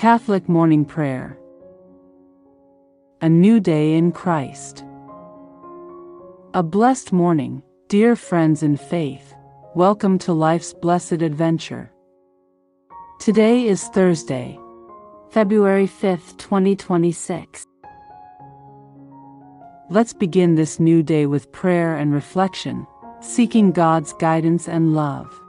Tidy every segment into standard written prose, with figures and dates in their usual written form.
Catholic Morning Prayer. A new day in Christ. A blessed morning, dear friends in faith. Welcome to life's blessed adventure. Today is Thursday, February 5th, 2026. Let's begin this new day with prayer and reflection, seeking God's guidance and love.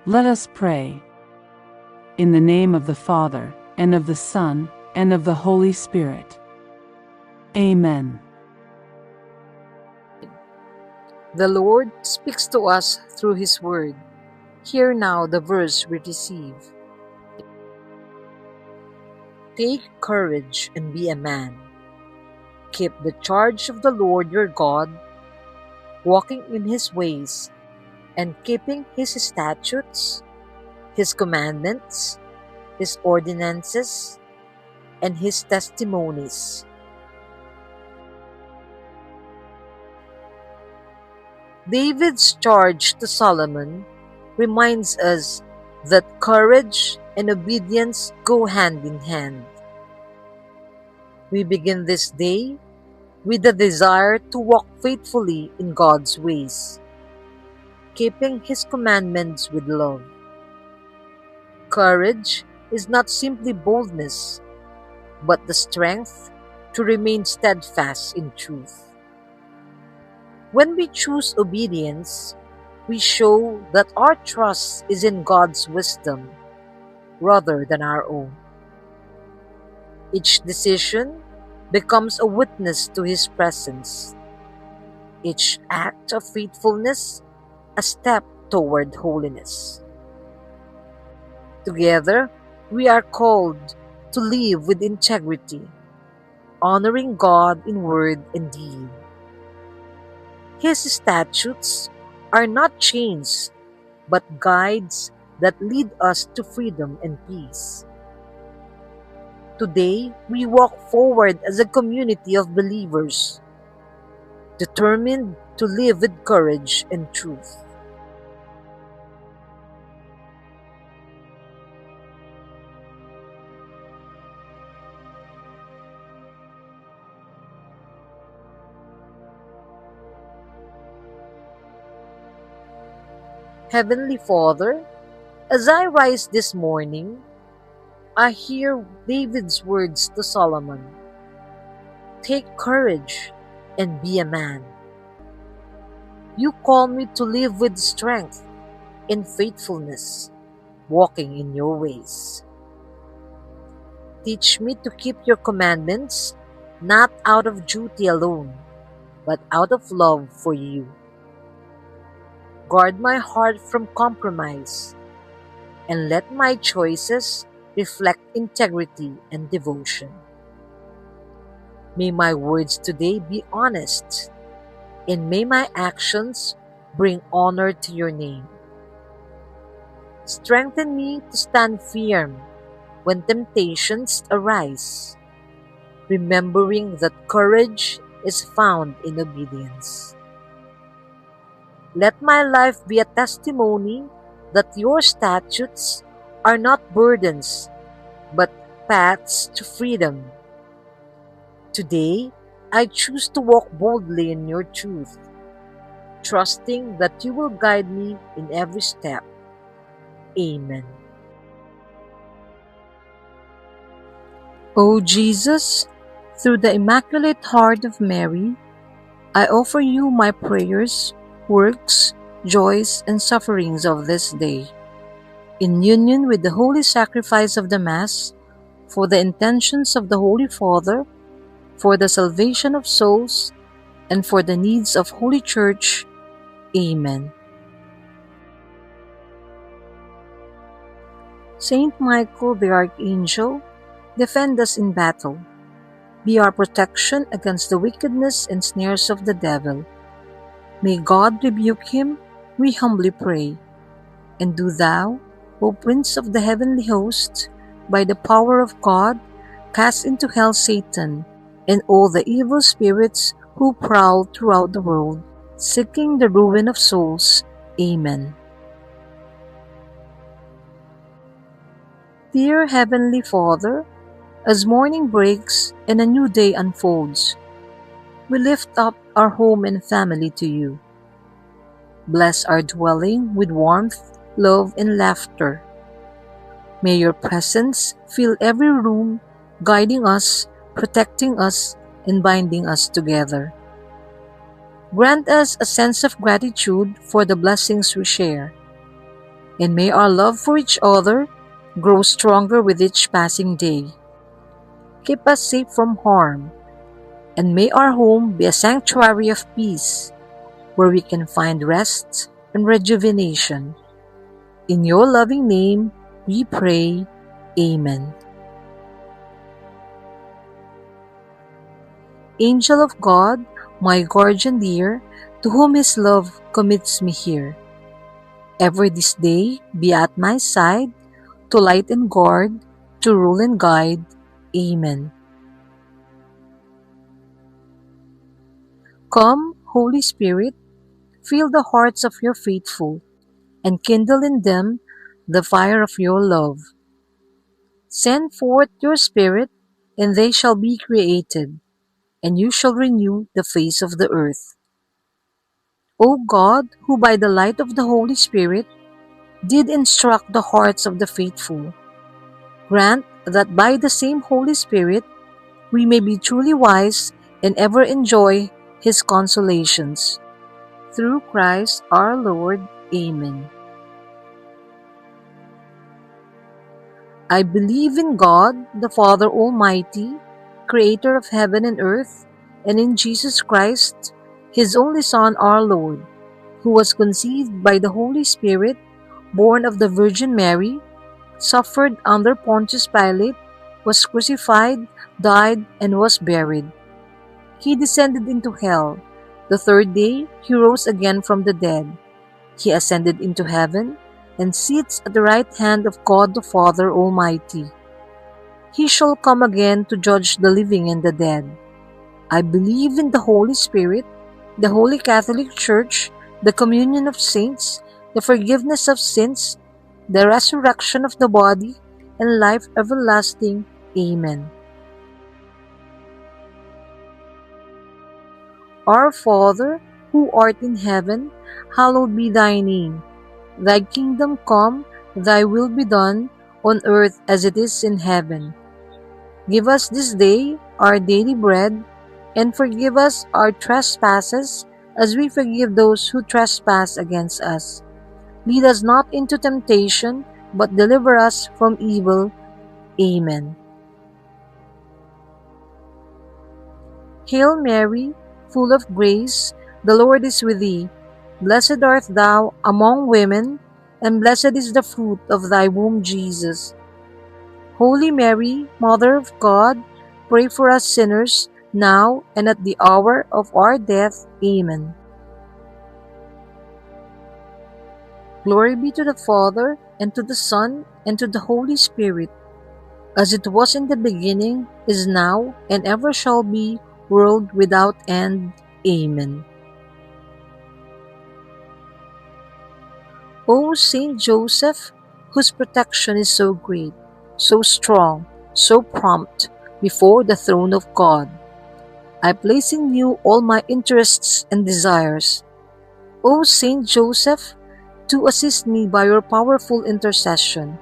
Let us pray. In the name of the Father, and of the Son, and of the Holy Spirit. Amen. The Lord speaks to us through His Word. Hear now the verse we receive. Take courage and be a man. Keep the charge of the Lord your God, walking in His ways, and keeping His statutes, His commandments, His ordinances, and His testimonies. David's charge to Solomon reminds us that courage and obedience go hand in hand. We begin this day with the desire to walk faithfully in God's ways, keeping His commandments with love. Courage is not simply boldness, but the strength to remain steadfast in truth. When we choose obedience, we show that our trust is in God's wisdom rather than our own. Each decision becomes a witness to His presence. Each act of faithfulness a step toward holiness. Together, we are called to live with integrity, honoring God in word and deed. His statutes are not chains, but guides that lead us to freedom and peace. Today, we walk forward as a community of believers, determined to live with courage and truth. Heavenly Father, as I rise this morning, I hear David's words to Solomon. Take courage and be a man. You call me to live with strength and faithfulness, walking in your ways. Teach me to keep your commandments, not out of duty alone, but out of love for you. Guard my heart from compromise, and let my choices reflect integrity and devotion. May my words today be honest, and may my actions bring honor to your name. Strengthen me to stand firm when temptations arise, remembering that courage is found in obedience. Let my life be a testimony that your statutes are not burdens, but paths to freedom. Today, I choose to walk boldly in your truth, trusting that you will guide me in every step. Amen. O Jesus, through the Immaculate Heart of Mary, I offer you my prayers, works, joys, and sufferings of this day, in union with the holy sacrifice of the Mass, for the intentions of the Holy Father, for the salvation of souls, and for the needs of Holy Church. Amen. Saint Michael the Archangel, defend us in battle. Be our protection against the wickedness and snares of the devil. May God rebuke him, we humbly pray. And do thou, O Prince of the heavenly host, by the power of God, cast into hell Satan and all the evil spirits who prowl throughout the world, seeking the ruin of souls. Amen. Dear Heavenly Father, as morning breaks and a new day unfolds, we lift up our home and family to you. Bless our dwelling with warmth, love, and laughter. May your presence fill every room, guiding us, protecting us, and binding us together. Grant us a sense of gratitude for the blessings we share, and may our love for each other grow stronger with each passing day. Keep us safe from harm, and may our home be a sanctuary of peace, where we can find rest and rejuvenation. In your loving name, we pray. Amen. Angel of God, my guardian dear, to whom his love commits me here, ever this day be at my side, to light and guard, to rule and guide. Amen. Come, Holy Spirit, fill the hearts of your faithful, and kindle in them the fire of your love. Send forth your Spirit, and they shall be created, and you shall renew the face of the earth. O God, who by the light of the Holy Spirit did instruct the hearts of the faithful, grant that by the same Holy Spirit we may be truly wise and ever enjoy His consolations. Through Christ our Lord. Amen. I believe in God, the Father Almighty, creator of heaven and earth, and in Jesus Christ, His only Son, our Lord, who was conceived by the Holy Spirit, born of the Virgin Mary, suffered under Pontius Pilate, was crucified, died, and was buried. He descended into hell. The third day He rose again from the dead. He ascended into heaven and sits at the right hand of God the Father Almighty. He shall come again to judge the living and the dead. I believe in the Holy Spirit, the Holy Catholic Church, the communion of saints, the forgiveness of sins, the resurrection of the body, and life everlasting. Amen. Our Father, who art in heaven, hallowed be thy name. Thy kingdom come, thy will be done, on earth as it is in heaven. Give us this day our daily bread, and forgive us our trespasses, as we forgive those who trespass against us. Lead us not into temptation, but deliver us from evil. Amen. Hail Mary, full of grace, the Lord is with thee. Blessed art thou among women, and blessed is the fruit of thy womb, Jesus. Holy Mary, Mother of God, pray for us sinners, now and at the hour of our death. Amen. Glory be to the Father, and to the Son, and to the Holy Spirit, as it was in the beginning, is now, and ever shall be, world without end. Amen. O Saint Joseph, whose protection is so great, so strong, so prompt, before the throne of God, I place in you all my interests and desires. O Saint Joseph, to assist me by your powerful intercession,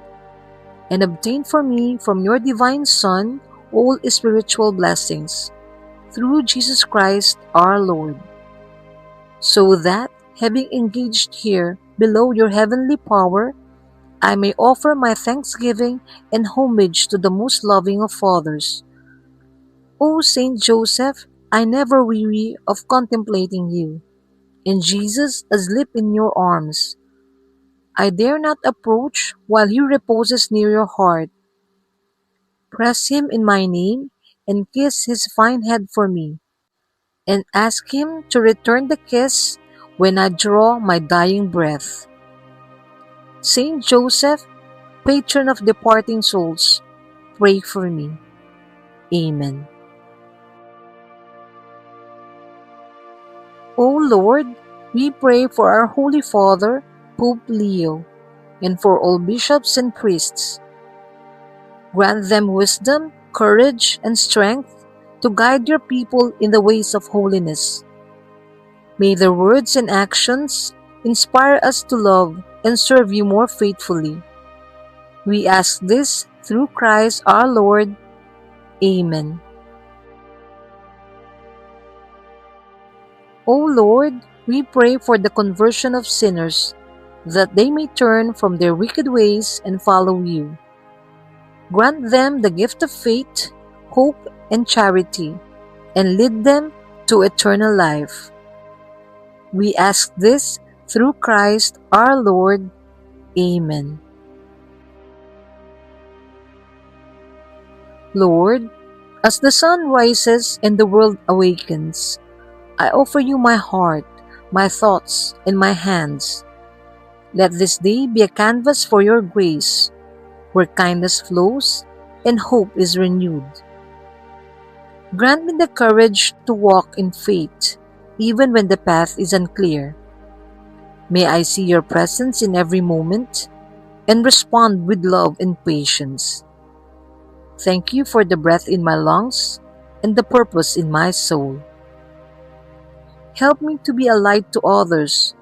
and obtain for me from your divine Son all spiritual blessings, through Jesus Christ our Lord, so that, having engaged here below your heavenly power, I may offer my thanksgiving and homage to the most loving of fathers. O Saint Joseph, I never weary of contemplating you, and Jesus asleep in your arms. I dare not approach while he reposes near your heart. Press him in my name, and kiss his fine head for me, and ask him to return the kiss when I draw my dying breath. Saint Joseph, patron of departing souls, pray for me. Amen. O Lord, we pray for our Holy Father, Pope Leo, and for all bishops and priests, Grant them wisdom, courage, and strength to guide your people in the ways of holiness. May their words and actions inspire us to love and serve you more faithfully. We ask this through Christ our Lord. Amen. O Lord, we pray for the conversion of sinners, that they may turn from their wicked ways and follow you. Grant them the gift of faith, hope, and charity, and lead them to eternal life. We ask this through Christ our Lord. Amen. Lord, as the sun rises and the world awakens, I offer you my heart, my thoughts, and my hands. Let this day be a canvas for your grace, where kindness flows and hope is renewed. Grant me the courage to walk in faith, even when the path is unclear. May I see your presence in every moment and respond with love and patience. Thank you for the breath in my lungs and the purpose in my soul. Help me to be a light to others,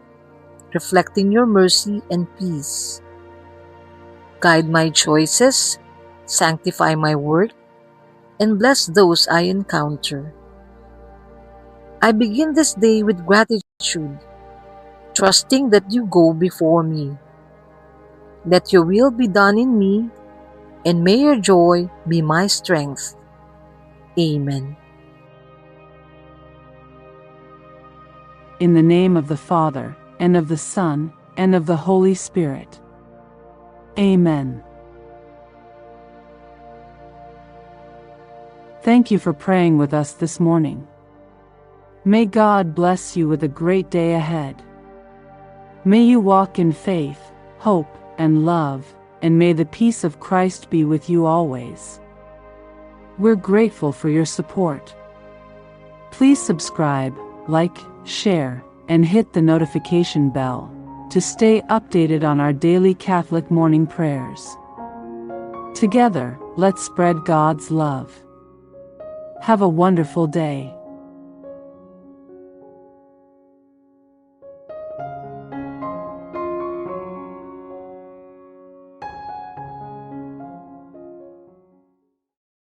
reflecting your mercy and peace. Guide my choices, sanctify my work, and bless those I encounter. I begin this day with gratitude, trusting that you go before me. Let your will be done in me, and may your joy be my strength. Amen. In the name of the Father, and of the Son, and of the Holy Spirit. Amen. Thank you for praying with us this morning. May God bless you with a great day ahead. May you walk in faith, hope, and love, and may the peace of Christ be with you always. We're grateful for your support. Please subscribe, like, share, and hit the notification bell to stay updated on our daily Catholic morning prayers. Together, let's spread God's love. Have a wonderful day.